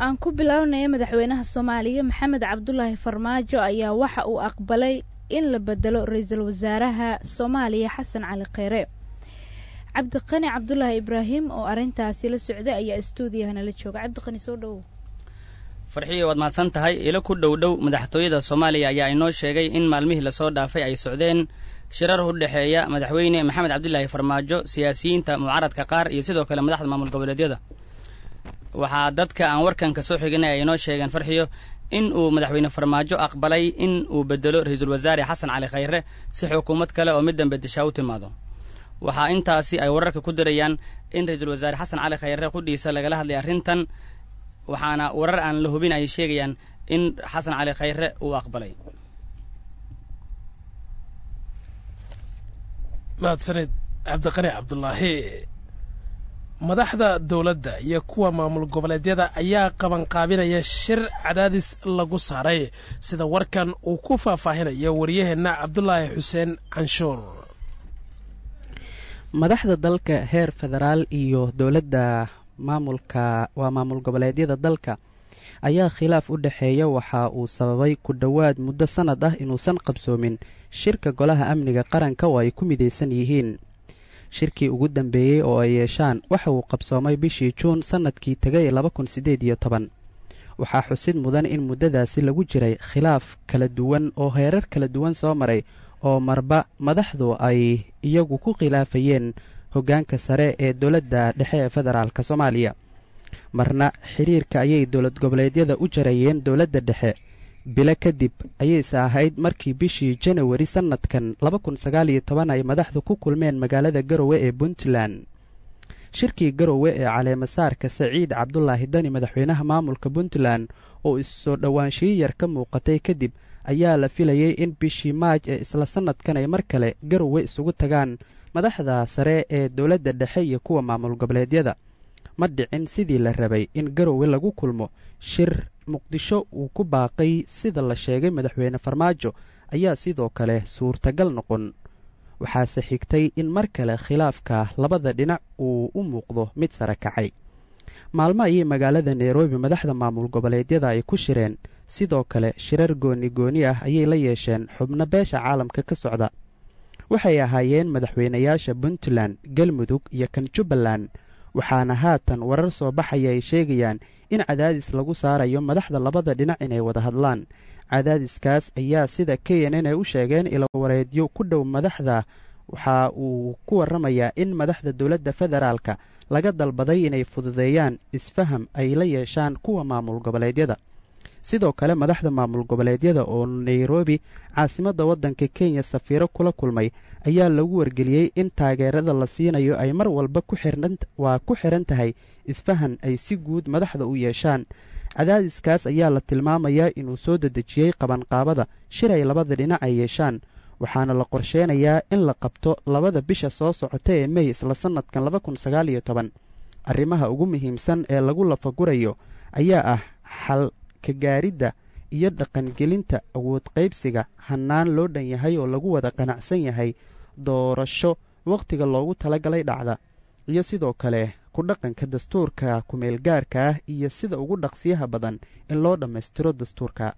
aan ku bilownay madaxweynaha Soomaaliya Maxamed Cabdullaahi Farmaajo ayaa waxa uu aqbalay in la bedelo ra'iisul wasaaraha Soomaaliya Xasan Cali Kheyre. Cabdiqani Cabdullaahi Ibraahim oo arintaasi la socday ayaa stuudiyaha la jooga. Cabdiqani soo dhaw. farxiyo waad mahadsan tahay ila ku dhow madaxtooyada Soomaaliya ayaa inoo sheegay in maalmihii la soo dhaafay ay socdeen shirar u dhaxeeya madaxweyne Maxamed Cabdullaahi Farmaajo siyaasiyiinta mucaaradka qaar iyo sidoo kale madaxda maamul goboleedyada. waxaa dadka aan warkan ka soo xignay ay inoo sheegeen farxiyo in uu madaxweyne Farmaajo aqbalay in uu bedelo ra'iisul wasaare Xasan Cali Kheyre si xukuumad kale oo mid dambe dishaa u timaado. waxaa intaasi ay wararka ku dirayaan in ra'iisul wasaare Xasan Cali Kheyre qudhiisa lagala hadlay arrintan waxaana warar aan la hubin ay sheegayaan in Xasan Cali Kheyre uu aqbalay. mahadsanid cabdiqani cabdullaahi. madaxda dowladda iyo kuwa maamul goboleedyada ayaa qabanqaabinaya shir cadaadis lagu saaray sida warkan uu ku faahfaahinayo wariyaheenna cabdulaahi xuseen canshuur. madaxda dalka heer federaal iyo dowladda maamul goboleedyada dalka ayaa khilaaf u dhaxeeya waxa uu sababay ku dhowaad muddo sannad ah inuusan qabsoomin shirka golaha amniga qaranka oo ay ku midaysan yihiin. shirkii ugu dambeeyey oo ay yeeshaan waxa uu qabsoomay bishii juun sannadkii tegay 2018. waxaa xusid mudan in muddadaasi lagu jiray khilaaf kala duwan oo heerar kala duwan soo maray oo marba madaxdu ay iyagu ku khilaafayeen hoggaanka sare ee dowladda dhexe ee federaalka Soomaaliya. marna xiriirka ayay dowlad goboleedyada u jarayeen dowladda dhexe. bilo kadib ayayse ahayd markii bishii January sannadkan 2019 ay madaxdu ku kulmeen magaalada Garowe ee Puntland. shirkii Garowe ee caleemasaarka Saciid Cabdullaahi Dani madaxweynaha maamulka Puntland oo isoo dhawaanshiyo yar ka muuqatay kadib ayaa la filayay in bishii Maaj ee isla sannadkan ay mar kale Garowe isugu tagaan madaxda sare ee dowladda dhexe iyo kuwa maamul goboleedyada. ma dhicin sidii la rabay in Garowe lagu kulmo. shir Muqdisho uu ku baaqay sida la sheegay madaxweyne Farmaajo ayaa sidoo kale suurtagal noqon. waxaase xigtay in mar kale khilaafka labada dhinac uu u muuqdo mid sare kacay. maalmo ayay magaalada Nairobi madaxda maamul goboleedyada ay ku shireen. sidoo kale shirar gooni ah ayay la yeesheen xubno beesha caalamka ka socda. waxay ahaayeen madaxweynayaasha Puntland, Galmudug iyo kan Jubbaland. waxaana haatan warar soo baxaya ay sheegayaan in cadaadis lagu saarayo madaxda labada dhinac inay wada hadlaan. cadaadiskaas ayaa sida KNN ay u sheegeen ilo wareedyo ku dhow madaxda. waxa uu ku warramayaa in madaxda dowladda federaalka laga dalbaday inay fududeeyaan isfaham ay la yeeshaan kuwa maamul goboleedyada. sidoo kale madaxda maamul goboleedyada oo Nairobi caasimadda waddanka Kenya safiiro kula kulmay ayaa lagu wargeliyey in taageerada la siinayo ay mar walba ku xiran tahay isfahan ay si guud madaxda u yeeshaan. cadaadiskaas ayaa la tilmaamayaa inuu soo dedejiyey qabanqaabada shir ay labada dhinac ay yeeshaan. waxaana la qorsheenayaa in la qabto 2 bisha soo socota ee May isla sannadkan 2019. arrimaha ugu muhiimsan ee lagu lafagurayo ayaa ah xal ka gaaridda iyo dhaqangelinta awood qaybsiga hannaan loo dhan yahay oo lagu wada qanacsan yahay, doorasho wakhtiga loogu talagalay dhacda, iyo sidoo kale ku dhaqanka dastuurka ku-meel gaarka ah iyo sida ugu dhaqsiyaha badan in loo dhammaystiro dastuurka.